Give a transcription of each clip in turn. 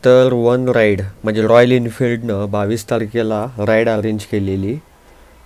तर one ride म्हणजे royal एनफिल्डनं 22 तारखेला राईड अरेंज केलेली.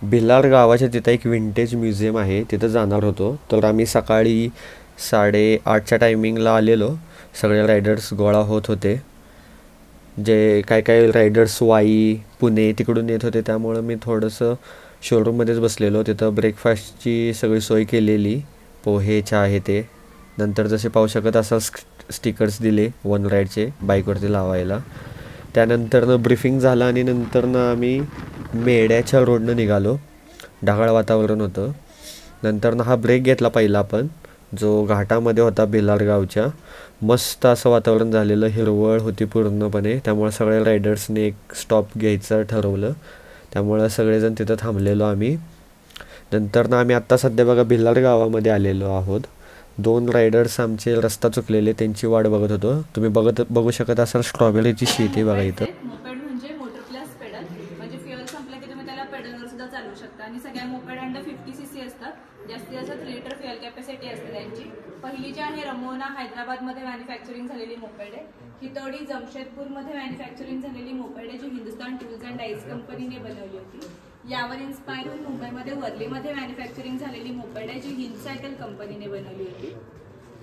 भिलार गावाच्या तिथं एक विंटेज म्युझियम आहे, तिथं जाणार होतो. तर आम्ही सकाळी 8:30च्या टायमिंगला आलेलो. सगळे रायडर्स गोळा होत होते. जे काय रायडर्स वाई पुणे तिकडून येत होते, त्यामुळं मी थोडंसं शोरूममध्येच बसलेलो. तिथं ब्रेकफास्टची सगळी सोय केलेली, पोहे चहा आहे ते. नंतर जसे पाहू शकत असा स्टिकर्स दिले वन राईडचे बाईकवरती लावायला. त्यानंतरनं ब्रीफिंग झालं आणि नंतरनं आम्ही मेड्याच्या रोडनं निघालो. ढगाळ वातावरण होतं. नंतरनं हा ब्रेक घेतला पहिला आपण, जो घाटामध्ये होता भिलार गावच्या. मस्त असं वातावरण झालेलं, हिरवळ होती पूर्णपणे. त्यामुळे सगळ्या रायडर्सने एक स्टॉप घ्यायचं ठरवलं. त्यामुळं सगळेजण तिथं थांबलेलो आम्ही. नंतरनं आम्ही आत्ता सध्या बघा भिलार गावामध्ये आलेलो आहोत. 2 रायडर्स आमचे रस्ता चुकलेले, त्यांची वाट बघत होतो. तुम्ही बघू शकत असाल स्ट्रॉबेरीची शेती बघा इथं. मोपेड म्हणजे मोटर प्लस पेडल, म्हणजे फ्युअल संपलं की तुम्ही त्याला पेडलवर सुद्धा चालवू शकता. आणि सगळ्या मोपेड अंडर 50 cc असतात. जास्तीत जास्त 3 लिटर फ्युअल कॅपॅसिटी असते त्यांची. पहिली जी आहे रमोना हैदराबादमध्ये मॅन्युफॅक्चरिंग झालेली मोपेड आहे. हितोडी जमशेदपूरमध्ये मॅन्युफॅक्चरिंग झालेली मोपेड आहे, जी हिंदुस्तान टूल्स अँड डाईज कंपनीने बनवली होती. यावर इन्स्पायर होऊन मुंबईमध्ये वर्लीमध्ये मॅन्युफॅक्चरिंग झालेली मोपेड आहे, जी हिंद सायकल कंपनीने बनवली होती.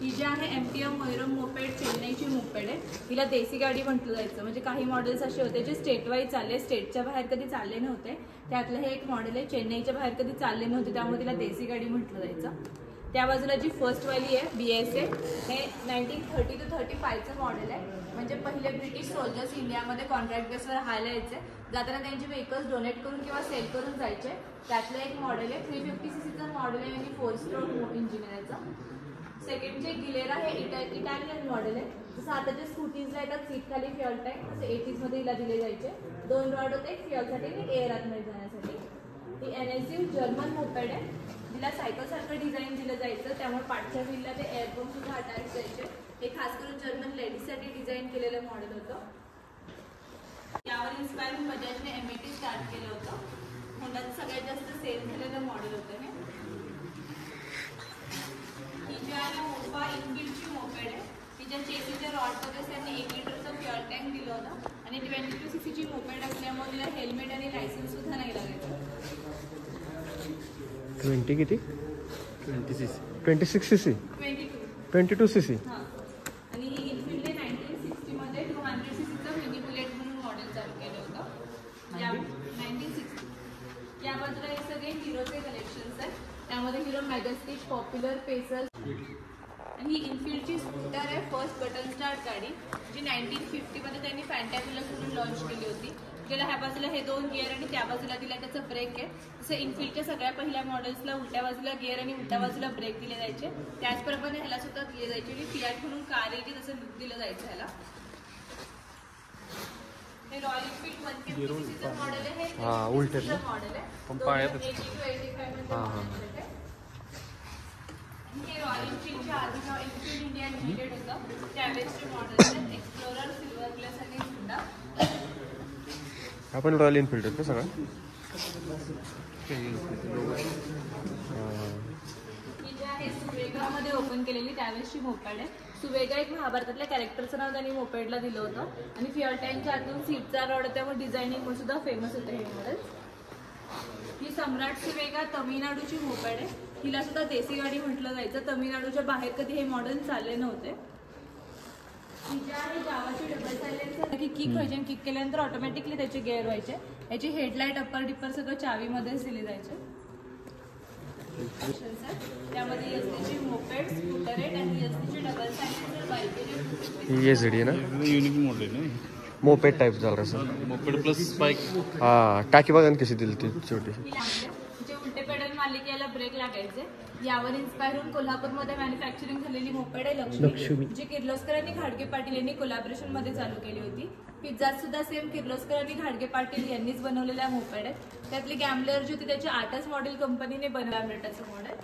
ही जी आहे MTM मोयरम मोपेड चेन्नईची मोपेड आहे. हिला देसी गाडी म्हटलं जायचं. म्हणजे काही मॉडेल्स असे होते जे स्टेट वाईज चालले, स्टेटच्या बाहेर कधी चालले नव्हते. त्यातलं हे एक मॉडेल आहे, चेन्नईच्या बाहेर कधी चालले नव्हते, त्यामुळे तिला देसी गाडी म्हटलं जायचं. त्या बाजूला जी फर्स्ट वाली आहे BSA, हे 1930 to 35चं मॉडेल आहे. म्हणजे पहिले ब्रिटिश सोल्जर्स इंडियामध्ये कॉन्ट्रॅक्ट बेसवर राहायला यायचे. जाताना त्यांचे व्हेकल्स डोनेट करून किंवा सेल करून जायचे. त्यातलं एक मॉडेल आहे. 350 cc मॉडेल आहे आणि 4 स्ट्रोक इंजिन आहे याचं. सेकंड जे गिलेरा हे इटालियन मॉडेल आहे. जसं आता जे स्कूटीजला येतात सीट खाली फ्युअल टँक, तसे 80s मध्ये हिला दिले जायचे. 2 रॉड होते, एक फ्युअलसाठी आणि एअर आतमध्ये जाण्यासाठी. ही NSU जर्मन मोपेड आहे. तिला सायकलसारखं डिझाईन दिलं जायचं, त्यामुळे पाठच्या व्हीलला ते एअरपंप सुद्धा अटॅच जायचे. हे खास करून जर्मन लेडीजसाठी डिझाईन केलेलं मॉडेल होतं. यावर इन्स्पायर होऊन बजाजने MAT स्टार्ट केलं होतं. होंडाचं सगळ्यात जास्त सेल झालेलं मॉडेल होतं हे. ही जी आहे मोफा इनबिल्टची मोपेड आहे. तिच्या चेसीच्या रॉडमध्ये त्यांनी 1 लिटरचं फ्युअल टँक दिलं होतं आणि 22 cc मोपेड असल्यामुळे तिला हेल्मेट आणि लायसन्स सुद्धा नाही लागायचं. 20 किती? 26 cc. 22 cc. आणि ही इनफिल्डने 1960 मध्ये 200 cc मिनी बुलेट म्हणून मॉडेल चालू केलं होतं. 1960. या बाजूला हे सगळे हिरोचे कलेक्शन्स आहेत. त्यामध्ये हिरो मॅजेस्टिक, पॉप्युलर, पेसर. आणि ही इनफिल्डची स्कूटर आहे, फर्स्ट बटन स्टार्ट गाडी, जी 1950 मध्ये त्यांनी फॅन्टॅब्युलस म्हणून लॉन्च केली होती. ज्याला ह्या बाजूला हे 2 गिअर आणि त्या बाजूला दिला त्याचा ब्रेक आहे. जसं इनफिल्डच्या सगळ्या पहिल्या मॉडेल्सला उलट्या बाजूला गिअर आणि उलट्या बाजूला ब्रेक दिले जायचे, त्याचप्रमाणे ह्याला सुद्धा दिले जायचे. आणि फियाट म्हणून कार आहे की तसं लुक दिलं जायचं ह्याला. हे रॉयल एनफिल्ड 150 cc मॉडेल आहे. हे उलटे मॉडेल आहे. 80 to 85 मध्ये मॉडेल आहे. हे रॉयल एनफिल्डच्या आधी एनफिल्ड इंडिया लिमिटेड होतं, त्यावेळेसचे मॉडेल आहेत. एक्सप्लोरर, सिल्वर प्लस आणि हुंडा. आपण रॉयल एनफिल्ड का सगळं? ही जी आहे सुवेगामध्ये ओपन केलेली त्यावेळेसची मोपेड आहे. सुवेगा एक महाभारतातल्या कॅरेक्टरचं नाव त्यांनी मोपेडला दिलं होतं. आणि फ्युअल टँकच्या आतून सीटचा रॉड त्यामुळे डिझायनिंग सुद्धा फेमस होतं हे मॉडेल. ही सम्राट सुवेगा तमिळनाडूची मोपेड आहे. हिला सुद्धा देसी गाडी म्हटलं जायचं. तमिळनाडूच्या बाहेर कधी हे मॉडेल चालले नव्हते. ही जी आहे जावाची डबल सायलेन्सर, की किक व्हायचे आणि किक केल्यानंतर ऑटोमॅटिकली त्याचे गिअर व्हायचे. याची हेडलाईट, अप्पर डिपर सगळं चावीमध्येच दिले जायचे. त्यामध्ये एसडीची मोपेड स्कूटर आहे आणि एसडीची डबल सायलेन्सर बाईक आहे. ही एसडी ना, युनिक मॉडेल आहे. मोपेड टाईप झालं सर. Moped plus bike. टाकी बघा कशी दिली ती छोटी. जे उलटे पेडल मालिकेला ब्रेक लागायचे. यावर इन्स्पायर होऊन कोल्हापूरमध्ये मॅन्युफॅक्चरिंग झालेली मोपेड आहे लक्ष्मी, जी किर्लोस्कर आणि घाडगे पाटील यांनी कोलॅबोरेशन मध्ये चालू केली होती. पिझ्झा सुद्धा सेम किर्लोस्कर आणि घाडगे पाटील यांनीच बनवलेल्या मोपेड आहेत. त्यातली गॅम्बलर जी होती त्याची आर्टस मॉडेल कंपनीने बनवलं लॅब्रेटाचं मॉडेल.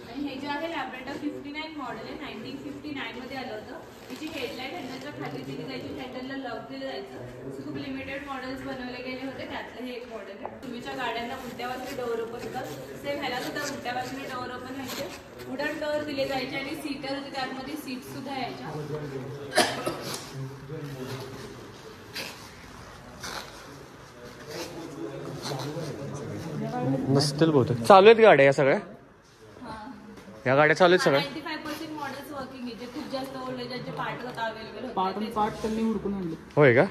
आणि हे जे आहे लॅब्रेटा 59 मॉडेल आहे, 1959 मध्ये आलं होतं. तिची हेडलाईट हँडलच्या खाली दिली जायची, हँडलला लॉक दिलं जायचं. खूप लिमिटेड मॉडेल्स बनवले गेले होते, त्यातलं हे एक मॉडेल आहे. तुम्हीच्या गाड्यांना उलट्या बाजूने डोअर ओपन होतात, सेम ह्याला सुद्धा उलट्या बाजूने डोअर ओपन व्हायचे. वुडन डोअर दिले जायचे आणि सीटर होते, त्यामध्ये सीट सुद्धा यायच्या. नसतील बहुतेक. चालू आहेत गाड्या या सगळ्या, या गाड्या चालू आहेत सगळ्या. 95% मॉडेल्स वर्किंग आहे, जे खूप जास्त ओल्ड आहे, ज्यांचे पार्ट आता अवेलेबल पार्ट त्यांनी हुडकून आणले. होय का?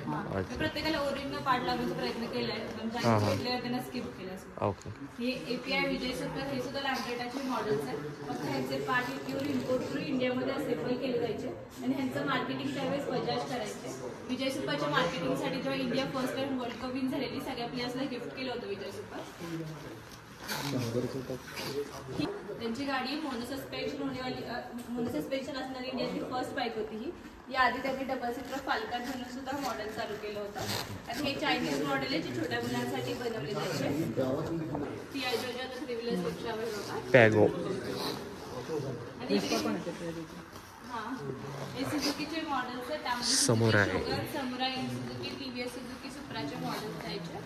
प्रत्येकाला ओरिजिनल पार्ट लावण्याचा प्रयत्न केलाय, पण ज्यांनी भेटले त्यांना स्किप केलं. ओके. हे API विजय सुपर, हे सुद्धा लॅम्परेटाचे मॉडेल्स आहेत. फक्त ह्यांचे पार्ट प्युअर इम्पोर्ट करून इंडियामध्ये असेंबल केले जायचे आणि ह्यांचं मार्केटिंग त्यावेळेस बजाज करायचे. विजय सुपरच्या मार्केटिंगसाठी जेव्हा India first time world cup win झालेली, सगळ्या प्लेयर्सला गिफ्ट केलं होतं विजय सुपर. त्यांची गाडी मोनोसस्पेन्शन असणारी इंडियाची फर्स्ट बाईक होती ही. याआधी त्यांनी डबल सीटर फाल्कन म्हणून सुद्धा मॉडेल चालू केलं होतं. आणि हे चायनीज मॉडेल आहे, जे छोट्या मुलांसाठी बनवले जायचे. पियाजोच्या 3 व्हीलर्स रिक्षावर होता पॅगो. आणि हे सुझुकीचे मॉडेल्स आहेत, त्यामध्ये समुराय, सुझुकी, TVS सुझुकी सुप्राचे मॉडेल्स यायचे.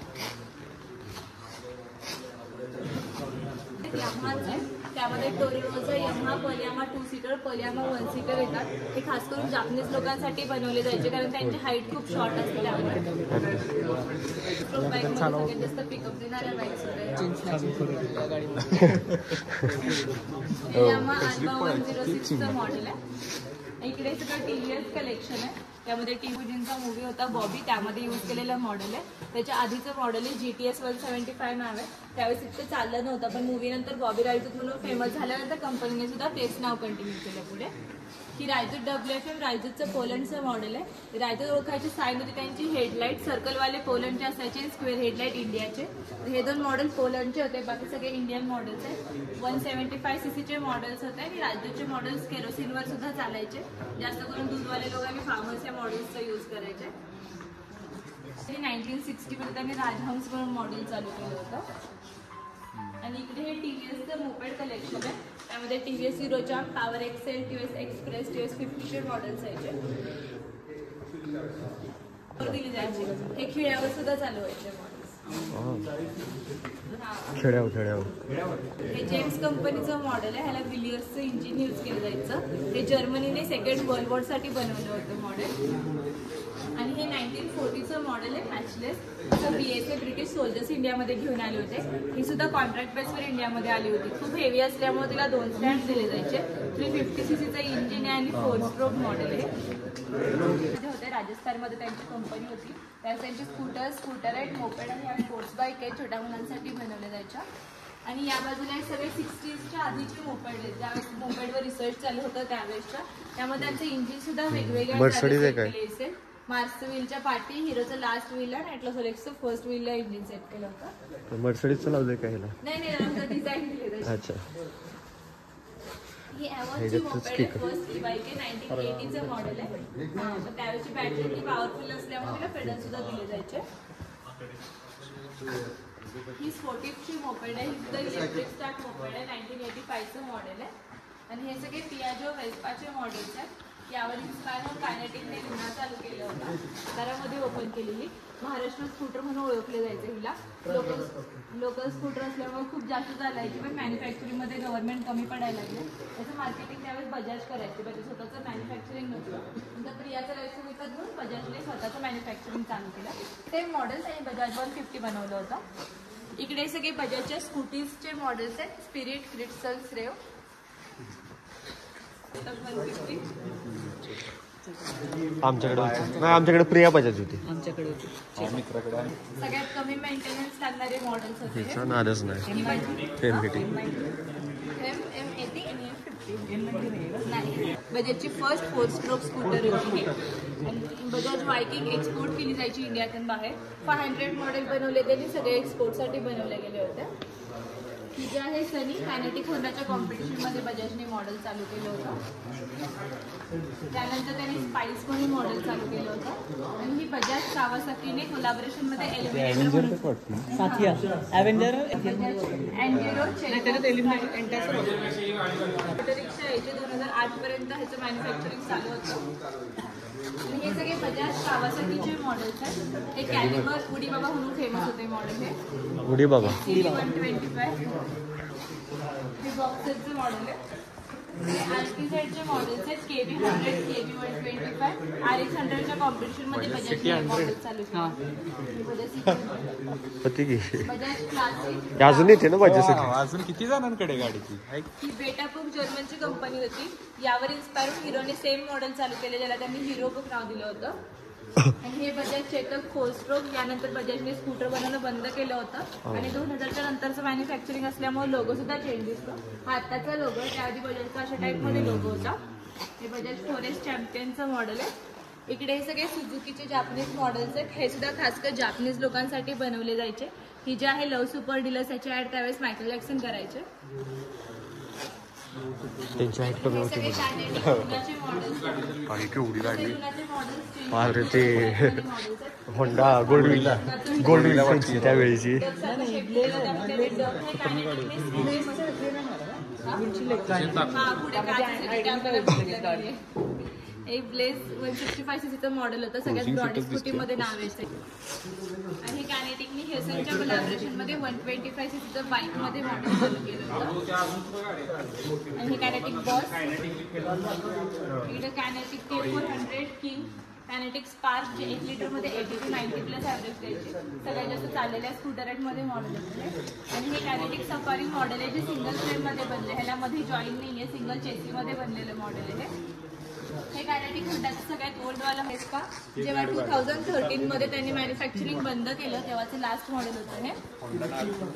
यामाच आहे, त्यामध्ये टोरिओचा यमा, पलियामा 2 सीटर, पलियामा 1 सीटर येतात. हे खास करून जापनीज लोकांसाठी बनवले जायचे, कारण त्यांची हाईट खूप शॉर्ट असते. त्यामुळे बाईक सगळ्यात जास्त पिकअप देणाऱ्या बाईक्स होत्या. यामा अल्बा 106चं मॉडेल आहे. इकडे सगळं TVS कलेक्शन आहे, त्यामध्ये टीव्हीजींचा मूवी होता बॉबी, त्यामध्ये यूज केलेलं मॉडेल आहे. त्याच्या आधीचं मॉडेल आहे GTS 175 नाव आहे. त्यावेळेस इतकं चाललं नव्हतं, पण मूवी नंतर बॉबी राजदूत म्हणून फेमस झाल्यानंतर कंपनीने सुद्धा तेच नाव कंटिन्यू केलं पुढे. ही राजदूत WFM राजदूतचं पोलंडचं मॉडेल आहे. राजदूत ओळखायची साईन होती त्यांची हेडलाईट, सर्कलवाले पोलंडचे असायचे, स्क्वेअर हेडलाईट इंडियाचे. हे 2 मॉडेल पोलंडचे होते, बाकी सगळे इंडियन मॉडेल्स आहेत. 175cc मॉडेल्स होते आणि राजदूतचे मॉडेल्स केरोसिनवर सुद्धा चालायचे. जास्त करून दूधवाले लोक आणि फार्मर्स या मॉडेल्सचा यूज करायचे. 1960 मध्ये त्यांनी राजहंस म्हणून मॉडेल चालू केलं होतं. आणि इकडे हे TVSचं मोपेड कलेक्शन आहे, त्यामध्ये TVS हिरोचा, power Excel, TVS Express, TVS 50चे मॉडेल्स यायचे. दिली जायची. हे खिळ्यावर सुद्धा चालू व्हायचे मॉडेल्स. हे जेम्स कंपनीचं मॉडेल आहे, ह्याला विलियर्सचं इंजिन यूज केलं जायचं. हे जर्मनीने सेकंड वर्ल्ड वॉरसाठी बनवलं होतं मॉडेल. आणि हे 1940चं मॉडेल आहे, मॅचलेस. BSA ब्रिटिश सोल्जर्स इंडियामध्ये घेऊन आले होते. ही सुद्धा कॉन्ट्रॅक्ट बेसवर इंडियामध्ये आली होती. खूप हेवी असल्यामुळे तिला 2 स्टँड दिले जायचे. 350cc इंजिन आहे आणि 4 स्ट्रोक मॉडेल आहे. होते राजस्थानमध्ये त्यांची कंपनी होती. त्यात त्यांचे स्कूटर आहेत, मोपेड आणि स्पोर्ट्स बाईक आहेत, छोट्या मुलांसाठी बनवल्या जायच्या. आणि या बाजूला हे सगळे 60sच्या आधीचे मोपेड आहेत, ज्यावेळेस मोपेडवर रिसर्च चालू होतं त्यावेळेसच्या. त्यामध्ये त्यांचं इंजिन सुद्धा वेगवेगळ्या मार्स व्हीलच्या पाठी, हिरोचं लास्ट व्हील आणि ॲटलासोलेक्सचं फर्स्ट व्हीलला इंजिन सेट केलं होतं. मर्सिडीजचं लावलंय का ह्याला? नाही, डिझाईन दिले. अच्छा. ही ॲव्हॉनची मोपेड आहे, फर्स्ट बाईक आहे, 1980चं मॉडेल आहे. त्यावेळेची बॅटरी ती पॉवरफुल असल्यामुळे तिला पेडल सुद्धा दिले जायचे. ही स्पोर्टिव्हची मोपेड आहे, ही सुद्धा इलेक्ट्रिक स्टार्ट मोपेड आहे, 1985चं मॉडेल आहे. आणि हे सगळे पियाजो वेस्पाचे मॉडेल्स आहेत. यावर इन्स्पायर होऊन कायनेटिकने लिना चालू केलं होतं, घरामध्ये ओपन केलेली. महाराष्ट्र स्कूटर म्हणून ओळखले जायचे हिला. लोकल स्कूटर असल्यामुळे खूप जास्त चालायची, पण मॅन्युफॅक्चरिंगमध्ये गव्हर्नमेंट कमी पडायला लागले. त्याचं मार्केटिंग त्यावेळेस बजाज करायचे, बजाज स्वतःचं मॅन्युफॅक्चरिंग नव्हतं. नंतर प्रियाचं लायसन विकत घेऊन बजाजने स्वतःचं मॅन्युफॅक्चरिंग चालू केलं. सेम मॉडेल्स आणि बजाज 150 बनवलं होतं. इकडे सगळे बजाजच्या स्कूटीजचे मॉडेल्स आहेत, स्पिरिट, क्रिस्टल, स्रेव. आमच्याकडे प्रिया बजाज होती. सगळ्यात कमी मेंटेनन्स लागणारे मॉडेल्स होते. नादच नाही. बजाजची फर्स्ट 4 स्ट्रोक स्कूटर होती. बजाज वायकिंग एक्सपोर्ट केली जायची इंडियातून बाहेर. 500 मॉडेल बनवले त्यांनी, सगळे एक्सपोर्टसाठी बनवले गेले होते. ही जी आहे सनी, कायनेटिक होंडाच्या कॉम्पिटिशनमध्ये बजाजने मॉडेल चालू केलं होतं. त्यानंतर त्यांनी स्पाइस म्हणून मॉडेल चालू केलं होतं. आणि ही बजाज कावासाकीने कोलॅबोरेशनमध्ये एलिव्हेटर रिक्षा यायचे 2008 पर्यंत ह्याचं मॅन्युफॅक्चरिंग चालू होतं. आणि हे सगळे बजाज कावासाकीचे मॉडेल्स आहेत. हे कॅलिबर उडी बाबा म्हणून फेमस होते मॉडेल. हे उडी बाबा 125 हे बॉक्सरचं मॉडेल आहे. RT-Z चे मॉडेल्स आहेत KB100, KB125, RX100च्या कॉम्पिटिशन मध्ये बजाज मॉडेल चालू बजाज क्लासिक अजून येते ना माझ्या अजून किती जणांकडे गाडीची ही बेटा बुक जर्मनची कंपनी होती. यावर इन्स्पायर हिरोने सेम मॉडेल चालू केले, ज्याला त्यांनी हिरो बुक नाव दिलं होतं. आणि हे बजाज चेतक फोरस्ट्रोक, यानंतर बजाजने स्कूटर बनवणं बंद केलं होतं आणि 2000च्या नंतरचं मॅन्युफॅक्चरिंग असल्यामुळे लोगो सुद्धा चेंज दिसतो. हा आत्ताचा लोगो, त्याआधी बजाजचा अशा टाईपमध्ये लोगो होता. हे बजाज फॉरेस्ट चॅम्पियनचं मॉडेल आहे. इकडे हे सगळे सुझुकीचे जापनीज मॉडेल्स आहेत. हे सुद्धा खासकर जापनीज लोकांसाठी बनवले जायचे. ही जे आहे लव सुपर डीलक्स, याची ॲड त्यावेळेस मायकल जॅक्सन करायचे. त्यांची हाईट कमी होती सगळे जुनाचे मॉडेल्स आणि केवढी गाडी जुनाचे मॉडेल्स अरे ते होंडा गोल्डविल त्यावेळेची एक ब्लेज 165 सीसीचं मॉडेल होतं. सगळ्यात ब्रॉड स्कूटीमध्ये नाव आहे. आणि कॅनेटिकनी हेसनच्या कोलॅबोरेशनमध्ये 125 सीसीचं बाईकमध्ये मॉडेल चालू केलं होतं. आणि हे कॅनेटिक बॉस, इकडे kinetic K400 king, kinetic spark जे 1 लिटरमध्ये 80 to 90 प्लस ॲव्हरेज द्यायचे. सगळ्यात जास्त चाललेल्या स्कूटरमध्ये मॉडेल होते. आणि हे कॅनेटिक सफारी मॉडेल आहे, जे सिंगल फ्रेममध्ये बनले. ह्याला मध्ये जॉईन नाही आहे, सिंगल चेसीमध्ये बनलेलं मॉडेल आहे. हे कायनेटिक होंडाचं सगळ्यात ओल्डवाला आहे का, जेव्हा 2013 मध्ये त्यांनी मॅन्युफॅक्चरिंग बंद केलं तेव्हाचं लास्ट मॉडेल होतं हे.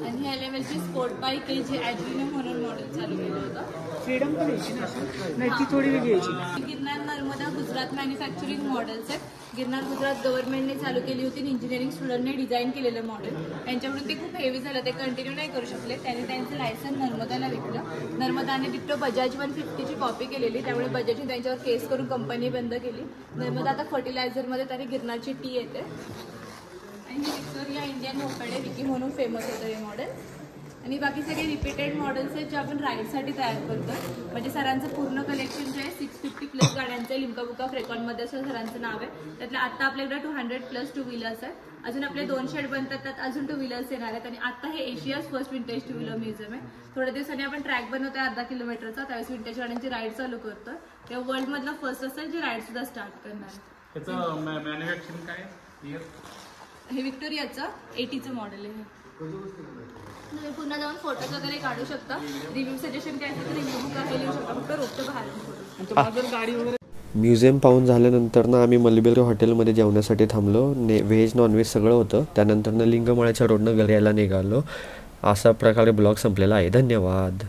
आणि ह्या लेवलची स्पोर्ट बाईक आहे, जे ॲड्रिनो म्हणून मॉडेल चालू केलं होतं. फ्रीडम पण यायची ना असं नाही, ती थोडी वेगळी यायची. गिरनार नर्मदा गुजरात मॅन्युफॅक्चरिंग मॉडेल्स आहेत. गिरनार गुजरात गव्हर्नमेंटने चालू केली होती. इंजिनिअरिंग स्टुडंटने डिझाईन केलेलं मॉडेल. त्यांच्याकडून ते खूप हेवी झालं, ते कंटिन्यू नाही करू शकले. त्यांनी त्यांचं लायसन नर्मदाला विकलं. नर्मदाने डिट्टो बजाज 150ची कॉपी केलेली, त्यामुळे बजाजने त्यांच्यावर केस करून कंपनी बंद केली. नर्मदा आता फर्टिलायझरमध्ये त्याने गिरनारची टी येते. आणि विक्टोरिया इंडियन मोपेड आहे, विकी म्हणून फेमस होतं हे मॉडेल. आणि बाकी सगळे रिपीटेड मॉडेल्स आहेत, जे आपण राईडसाठी तयार करतो. म्हणजे सरांचं पूर्ण कलेक्शन जे आहे 650 प्लस गाड्यांचं लिम्का बुक ऑफ रेकॉर्डमध्ये असं सरांचं नाव आहे. त्यातलं आता आपल्याकडे 200 प्लस 2 व्हीलर्स आहेत. अजून आपले 2 शेड बनतात, त्यात अजून 2 व्हीलर्स येणार आहेत. आणि आता हे Asia's first vintage 2 wheeler museum आहे. थोड्या दिवसांनी आपण ट्रॅक बनवतोय 1/2 किलोमीटरचा, त्यावेळेस विंटेज गाड्यांची राईड चालू करतोय. तेव्हा वर्ल्डमधलं फर्स्ट असेल जे राईड सुद्धा स्टार्ट करणार आहे. त्याचं मॅन्युफॅक्चरिंग काय हे विक्टोरियाचं 80चं मॉडेल आहे. तुम्ही पुन्हा जाऊन फोटोज वगैरे काढू शकता. रिव्ह्यू सजेशन काय असेल तर रिव्ह्यू बुक आहे लिहू शकता. फक्त रोजचं बाहेर गाडी वगैरे. म्युझियम पाहून झाल्यानंतर ना आम्ही मलबेरी हॉटेलमध्ये जेवण्यासाठी थांबलो. व्हेज नॉनव्हेज सगळं होतं. त्यानंतर लिंगमाळ्याच्या रोडनं घरी यायला निघालो. असा प्रकारे ब्लॉग संपलेला आहे. धन्यवाद.